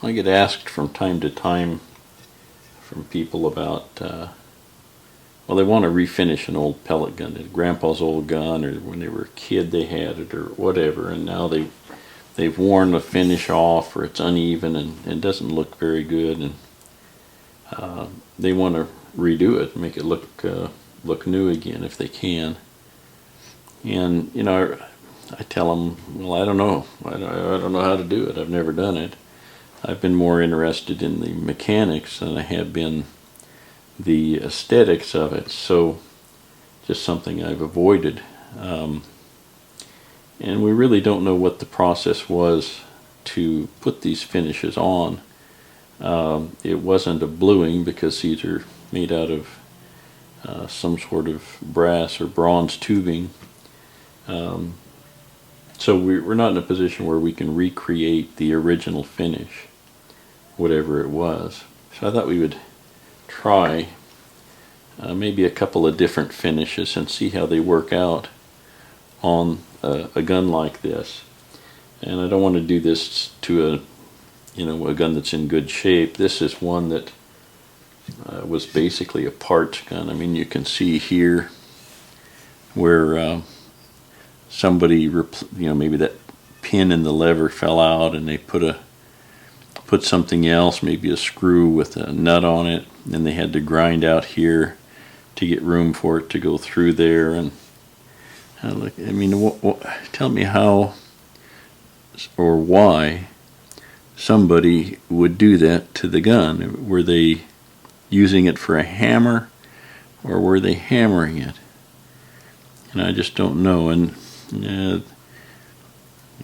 I get asked from time to time from people about, well, they want to refinish an old pellet gun, grandpa's old gun, or when they were a kid they had it, or whatever, and now they've worn the finish off, or it's uneven and doesn't look very good, and they want to redo it, make it look new again if they can. And you know, I tell them, well, I don't know. I don't know how to do it. I've never done it. I've been more interested in the mechanics than I have been the aesthetics of it. So just something I've avoided. And we really don't know what the process was to put these finishes on. It wasn't a bluing, because these are made out of some sort of brass or bronze tubing. So we're not in a position where we can recreate the original finish, whatever it was. So I thought we would try maybe a couple of different finishes and see how they work out on a gun like this. And I don't want to do this to a gun that's in good shape. This is one that was basically a parts gun. I mean, you can see here where somebody, maybe that pin in the lever fell out, and they put something else, maybe a screw with a nut on it, and they had to grind out here to get room for it to go through there. And look, I mean, tell me how or why somebody would do that to the gun. Were they using it for a hammer, or were they hammering it? And I just don't know. And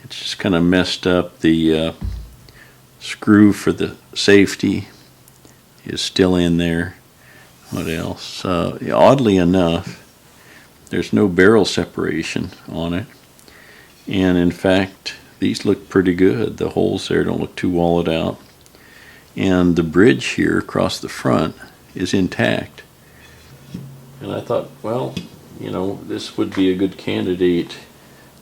it's just kind of messed up. The screw for the safety is still in there. What else? Oddly enough, there's no barrel separation on it. And in fact, these look pretty good. The holes there don't look too wallowed out. And the bridge here across the front is intact. And I thought, well, this would be a good candidate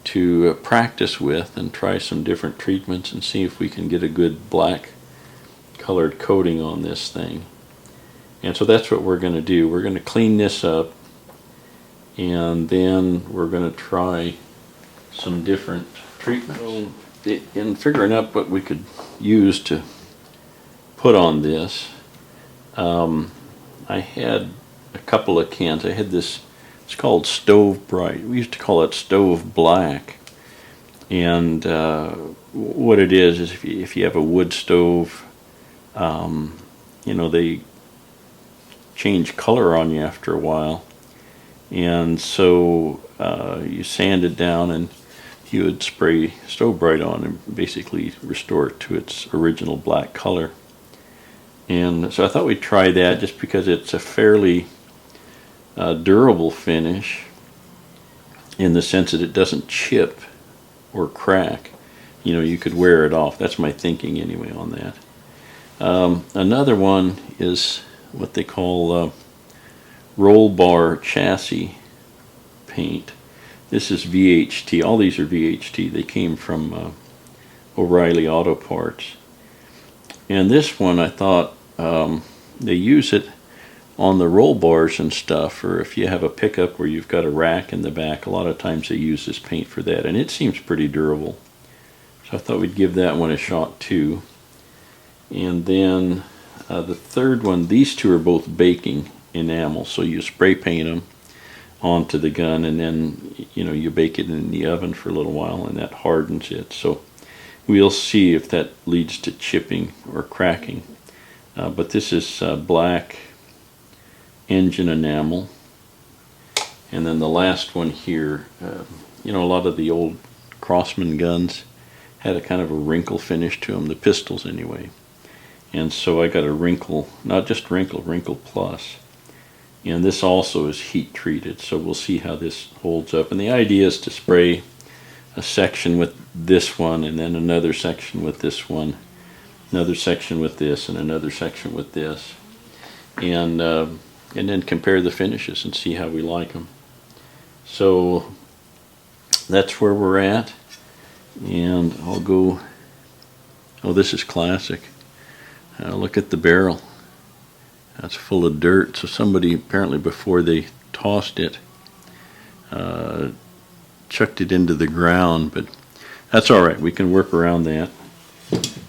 to practice with and try some different treatments and see if we can get a good black colored coating on this thing. And so that's what we're going to do. We're going to clean this up, and then we're going to try some different treatments. So in figuring out what we could use to put on this, I had a couple of cans. I had this, it's called Stove Bright. We used to call it Stove Black. And what it is if you have a wood stove, they change color on you after a while. And so you sand it down, and you would spray Stove Bright on and basically restore it to its original black color. And so I thought we'd try that just because it's a fairly durable finish, in the sense that it doesn't chip or crack. You could wear it off. That's my thinking anyway on that. Another one is what they call roll bar chassis paint. This is VHT. All these are VHT. They came from O'Reilly Auto Parts. And this one, I thought, they use it on the roll bars and stuff, or if you have a pickup where you've got a rack in the back, a lot of times they use this paint for that, and it seems pretty durable. So I thought we'd give that one a shot too. And then the third one, these two are both baking enamel, so you spray paint them onto the gun, and then you bake it in the oven for a little while, and that hardens it. So we'll see if that leads to chipping or cracking. But this is black engine enamel. And then the last one here, a lot of the old Crossman guns had a kind of a wrinkle finish to them, the pistols anyway. And so I got a wrinkle, not just wrinkle plus. And this also is heat treated, so we'll see how this holds up. And the idea is to spray a section with this one, and then another section with this one, another section with this, and another section with this. And then compare the finishes and see how we like them. So that's where we're at. And I'll go, oh, this is classic. Look at the barrel. That's full of dirt. So somebody apparently before they tossed it, chucked it into the ground, but that's all right. We can work around that.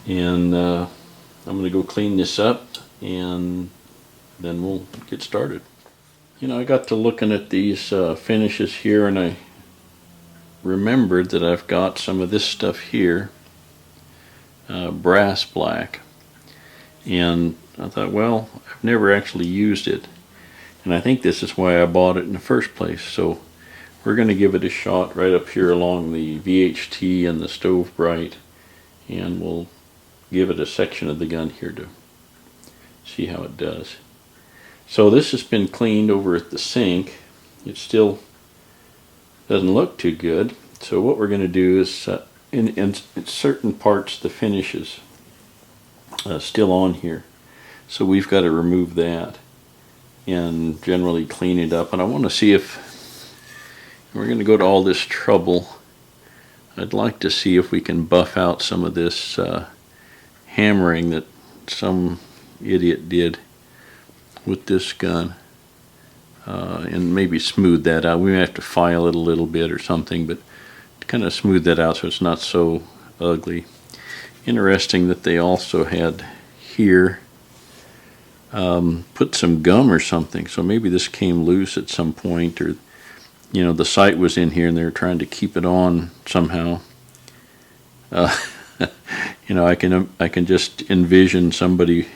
And I'm going to go clean this up, and then we'll get started. You know, I got to looking at these finishes here, and I remembered that I've got some of this stuff here, brass black. And I thought, well, I've never actually used it. And I think this is why I bought it in the first place. So we're going to give it a shot right up here along the VHT and the stove bright. And we'll give it a section of the gun here to see how it does. So this has been cleaned over at the sink. It still doesn't look too good. So what we're going to do is, in certain parts, the finish is still on here. So we've got to remove that and generally clean it up. And I want to see if we're going to go to all this trouble. I'd like to see if we can buff out some of this hammering that some idiot did with this gun, and maybe smooth that out. We may have to file it a little bit or something, but to kind of smooth that out so it's not so ugly. Interesting that they also had here put some gum or something, so maybe this came loose at some point, or you know, the sight was in here and they were trying to keep it on somehow. You know, I can just envision somebody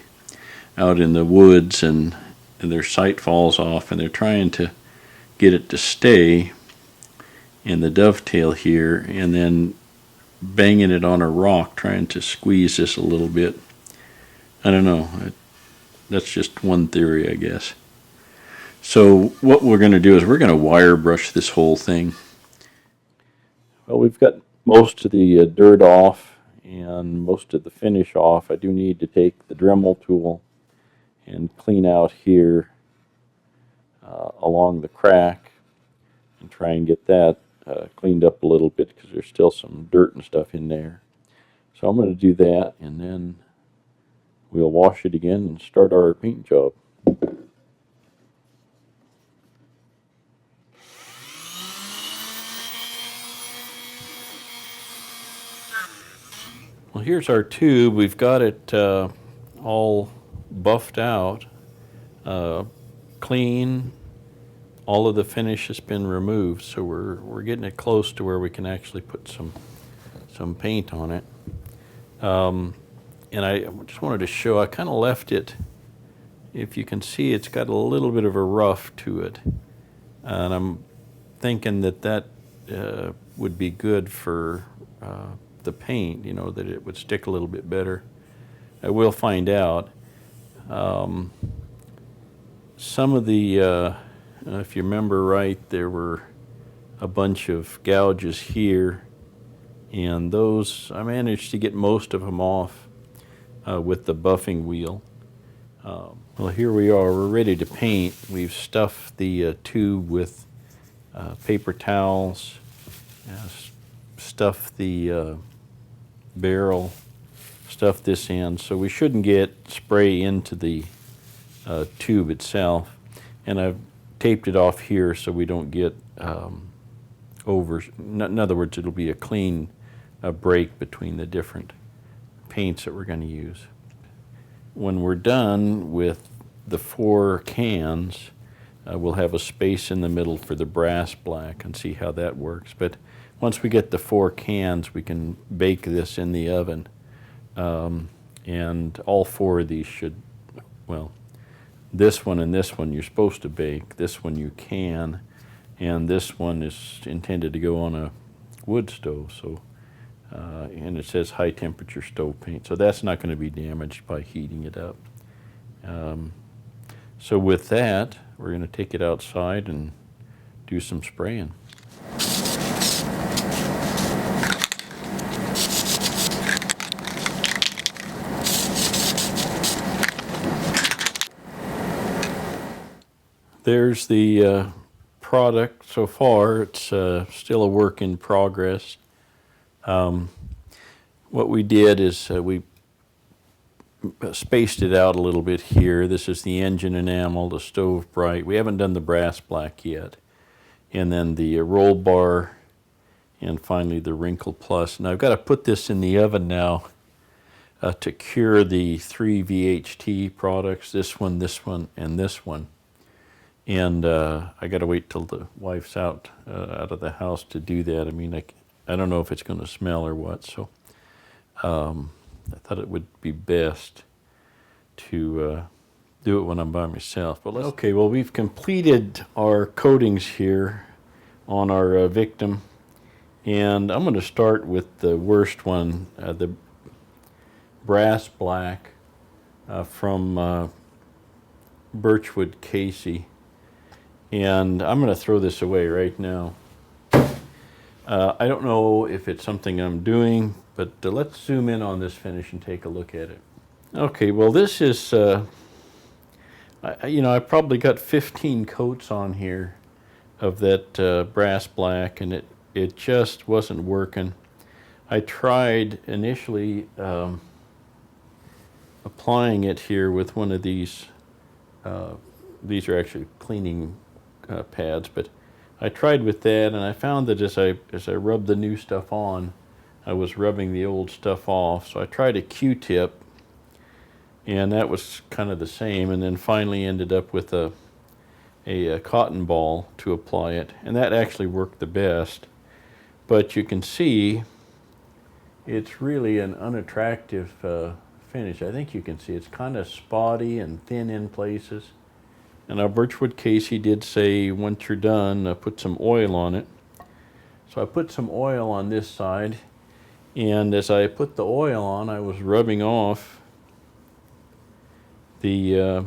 out in the woods and their sight falls off and they're trying to get it to stay in the dovetail here, and then banging it on a rock trying to squeeze this a little bit. I don't know. That's just one theory, I guess. So what we're going to do is we're going to wire brush this whole thing. Well, we've got most of the dirt off and most of the finish off. I do need to take the Dremel tool and clean out here along the crack and try and get that cleaned up a little bit because there's still some dirt and stuff in there. So I'm going to do that, and then we'll wash it again and start our paint job. Well, here's our tube. We've got it all buffed out, clean. All of the finish has been removed, so we're getting it close to where we can actually put some paint on it. And I just wanted to show, I kind of left it, if you can see, it's got a little bit of a rough to it. And I'm thinking that would be good for the paint, you know, that it would stick a little bit better. I will find out. Some of the, if you remember right, there were a bunch of gouges here, and those, I managed to get most of them off with the buffing wheel. Well, here we are, we're ready to paint. We've stuffed the tube with paper towels, stuffed the barrel, stuffed this in, so we shouldn't get spray into the tube itself. And I've taped it off here so we don't get over, in other words, it'll be a clean break between the different paints that we're going to use. When we're done with the 4 cans, we'll have a space in the middle for the brass black and see how that works. But once we get the 4 cans, we can bake this in the oven. And all 4 of these should, well, this one and this one you're supposed to bake. This one you can, and this one is intended to go on a wood stove. So, and it says high temperature stove paint, so that's not going to be damaged by heating it up. So with that, we're going to take it outside and do some spraying. There's the product so far. It's still a work in progress. What we did is we spaced it out a little bit here. This is the engine enamel, the stove bright. We haven't done the brass black yet. And then the roll bar, and finally the wrinkle plus. Now I've got to put this in the oven now to cure the 3 VHT products, this one, and this one. And I got to wait till the wife's out of the house to do that. I mean, I don't know if it's going to smell or what, so I thought it would be best to do it when I'm by myself. But okay, well, we've completed our coatings here on our victim, and I'm going to start with the worst one, the brass black from Birchwood Casey, and I'm going to throw this away right now. I don't know if it's something I'm doing, but let's zoom in on this finish and take a look at it. Okay, well, this is, I probably got 15 coats on here of that brass black, and it just wasn't working. I tried initially applying it here with one of these are actually cleaning pads, but I tried with that, and I found that as I rubbed the new stuff on, I was rubbing the old stuff off. So I tried a Q-tip, and that was kind of the same, and then finally ended up with a cotton ball to apply it, and that actually worked the best. But you can see it's really an unattractive finish. I think you can see it's kind of spotty and thin in places. And our Birchwood Casey did say, once you're done, put some oil on it. So I put some oil on this side, and as I put the oil on, I was rubbing off the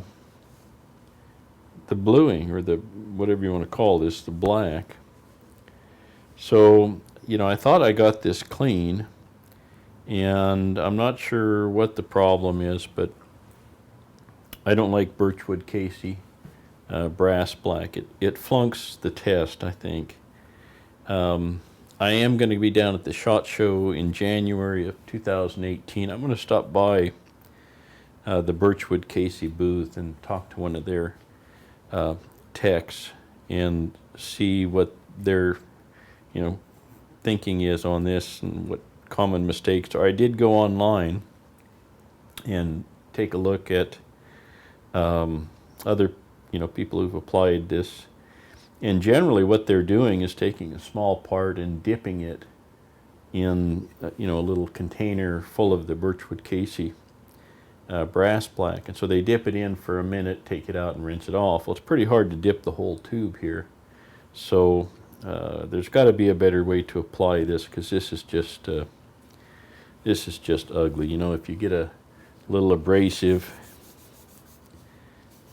bluing, or the whatever you want to call this, the black. So, I thought I got this clean, and I'm not sure what the problem is, but I don't like Birchwood Casey brass black. It flunks the test, I think. I am going to be down at the SHOT Show in January of 2018. I'm going to stop by the Birchwood Casey booth and talk to one of their techs and see what their thinking is on this and what common mistakes are. I did go online and take a look at other people who've applied this, and generally what they're doing is taking a small part and dipping it in a little container full of the Birchwood Casey brass black, and so they dip it in for a minute, take it out, and rinse it off. Well, it's pretty hard to dip the whole tube here, so there's got to be a better way to apply this, because this is just ugly. If you get a little abrasive,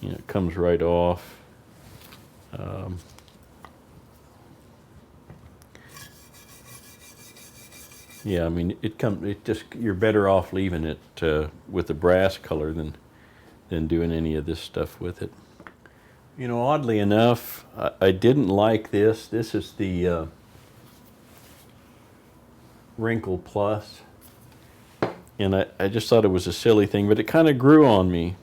it comes right off. Yeah, I mean, you're better off leaving it with the brass color than doing any of this stuff with it. Oddly enough, I didn't like this. This is the Wrinkle Plus, and I just thought it was a silly thing, but it kind of grew on me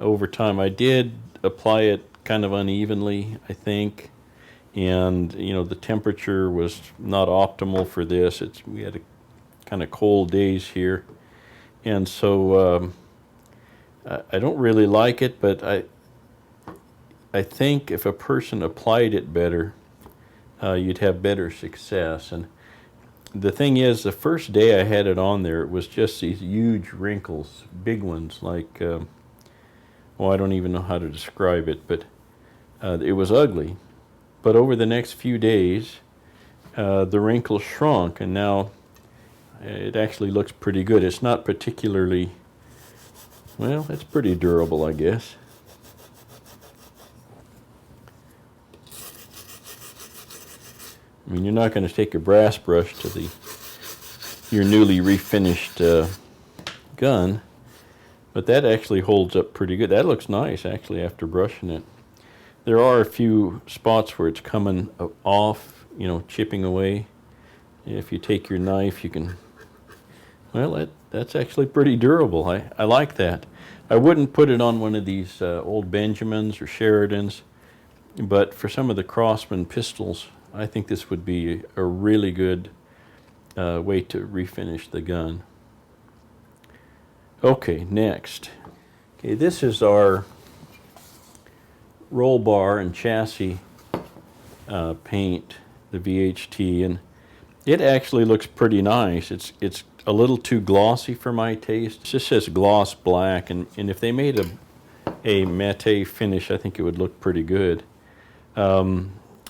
over time. I did apply it kind of unevenly, I think, and the temperature was not optimal for this. We had a kind of cold days here, and so I don't really like it, but I think if a person applied it better, you'd have better success. And the thing is, the first day I had it on there, it was just these huge wrinkles, big ones, like I don't even know how to describe it, but it was ugly. But over the next few days, the wrinkles shrunk, and now it actually looks pretty good. It's not particularly, it's pretty durable, I guess. I mean, you're not going to take a brass brush to your newly refinished gun, but that actually holds up pretty good. That looks nice, actually, after brushing it. There are a few spots where it's coming off, chipping away. If you take your knife, you can, that that's actually pretty durable. I like that. I wouldn't put it on one of these old Benjamins or Sheridans, but for some of the Crossman pistols, I think this would be a really good way to refinish the gun. Okay, next. Okay, this is our roll bar and chassis paint, the VHT, and it actually looks pretty nice. It's a little too glossy for my taste. It just says gloss black, and if they made a matte finish, I think it would look pretty good.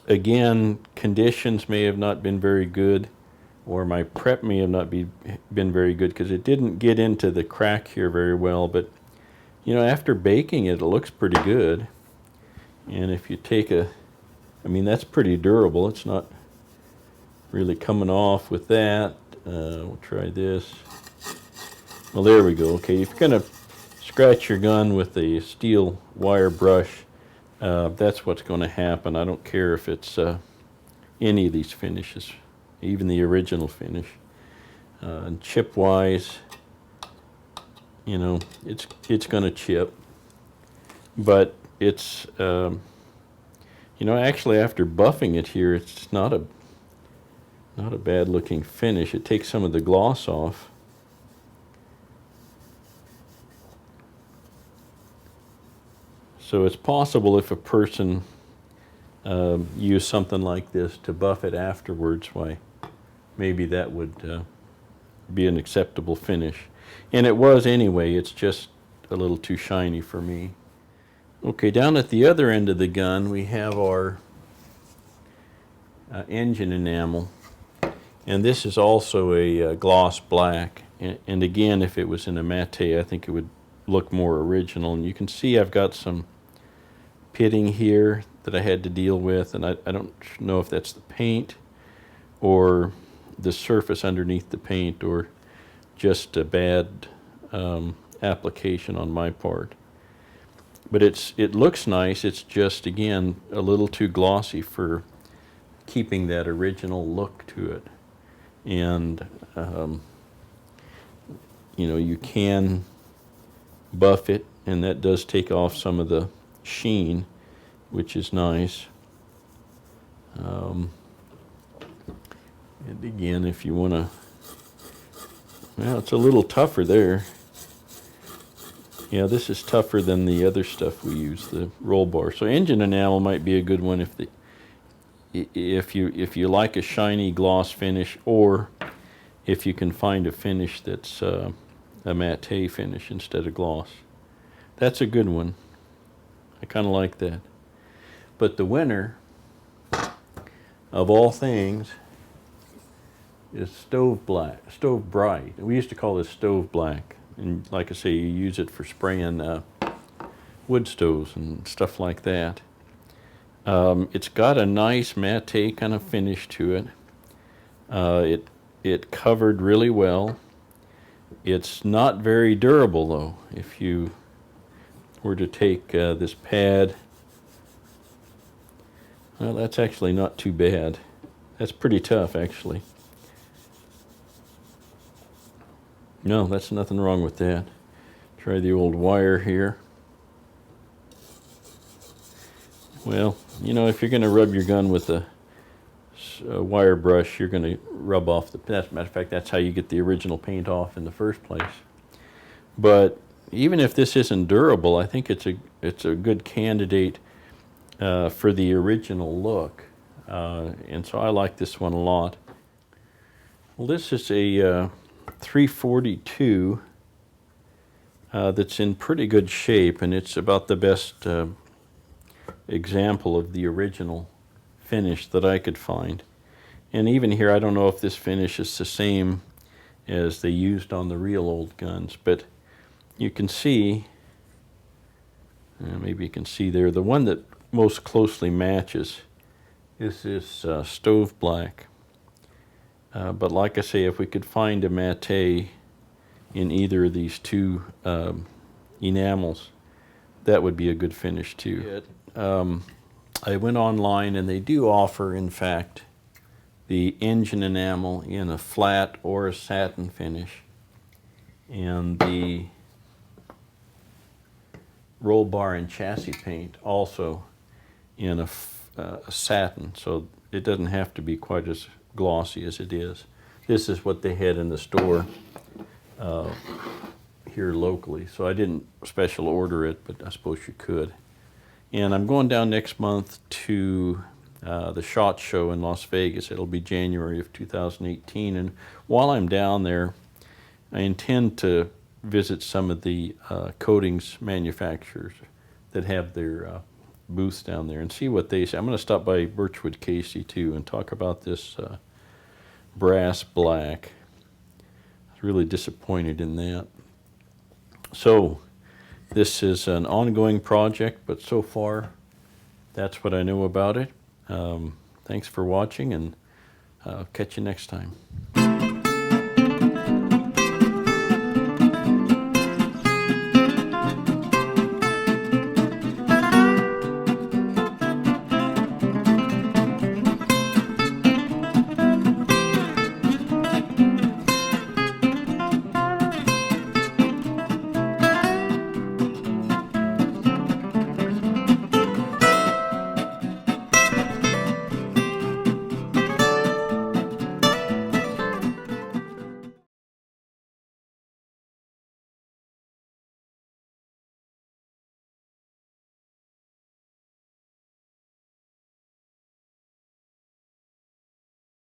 Again, conditions may have not been very good, or my prep may have not been very good, because it didn't get into the crack here very well, but you know, after baking it, it looks pretty good. And if you take I mean, that's pretty durable. It's not really coming off with that. We'll try this. Well, there we go. Okay, if you're going to scratch your gun with a steel wire brush, that's what's going to happen. I don't care if it's any of these finishes, even the original finish. And chip-wise, you know, it's going to chip, but it's you know, actually after buffing it here, it's not a bad looking finish. It takes some of the gloss off. So it's possible if a person used something like this to buff it afterwards, why maybe that would be an acceptable finish. And it was anyway. It's just a little too shiny for me. Okay, down at the other end of the gun, we have our engine enamel. And this is also a gloss black. And again, if it was in a matte, I think it would look more original. And you can see I've got some pitting here that I had to deal with. And I don't know if that's the paint or the surface underneath the paint or just a bad application on my part. But it looks nice. It's just, again, a little too glossy for keeping that original look to it. And, you know, you can buff it, and that does take off some of the sheen, which is nice. And again, if you want to, well, it's a little tougher there. Yeah, this is tougher than the other stuff we use, the roll bar. So engine enamel might be a good one if you like a shiny gloss finish, or if you can find a finish that's a matte finish instead of gloss. That's a good one. I kind of like that. But the winner of all things is stove bright. We used to call this stove black. And like I say, you use it for spraying wood stoves and stuff like that. It's got a nice matte kind of finish to it. It covered really well. It's not very durable though. If you were to take this pad, well, that's actually not too bad. That's pretty tough actually. No, that's nothing wrong with that. Try the old wire here. Well, you know, if you're going to rub your gun with a wire brush, you're going to rub off the, as a matter of fact, that's how you get the original paint off in the first place. But even if this isn't durable, I think it's a good candidate for the original look. And so I like this one a lot. Well, this is a 342 that's in pretty good shape, and it's about the best example of the original finish that I could find. And even here, I don't know if this finish is the same as they used on the real old guns, but you can see, maybe you can see there, the one that most closely matches is this stove black. But like I say, if we could find a matte in either of these two enamels, that would be a good finish too. I went online and they do offer, in fact, the engine enamel in a flat or a satin finish. And the roll bar and chassis paint also in a satin, so it doesn't have to be quite as glossy as it is. This is what they had in the store here locally, so I didn't special order it, but I suppose you could. And I'm going down next month to the SHOT Show in Las Vegas. It'll be January of 2018, and while I'm down there, I intend to visit some of the coatings manufacturers that have their booths down there and see what they say. I'm going to stop by Birchwood Casey too and talk about this brass black. I was really disappointed in that. So this is an ongoing project, but so far that's what I know about it. Thanks for watching, and I'll catch you next time.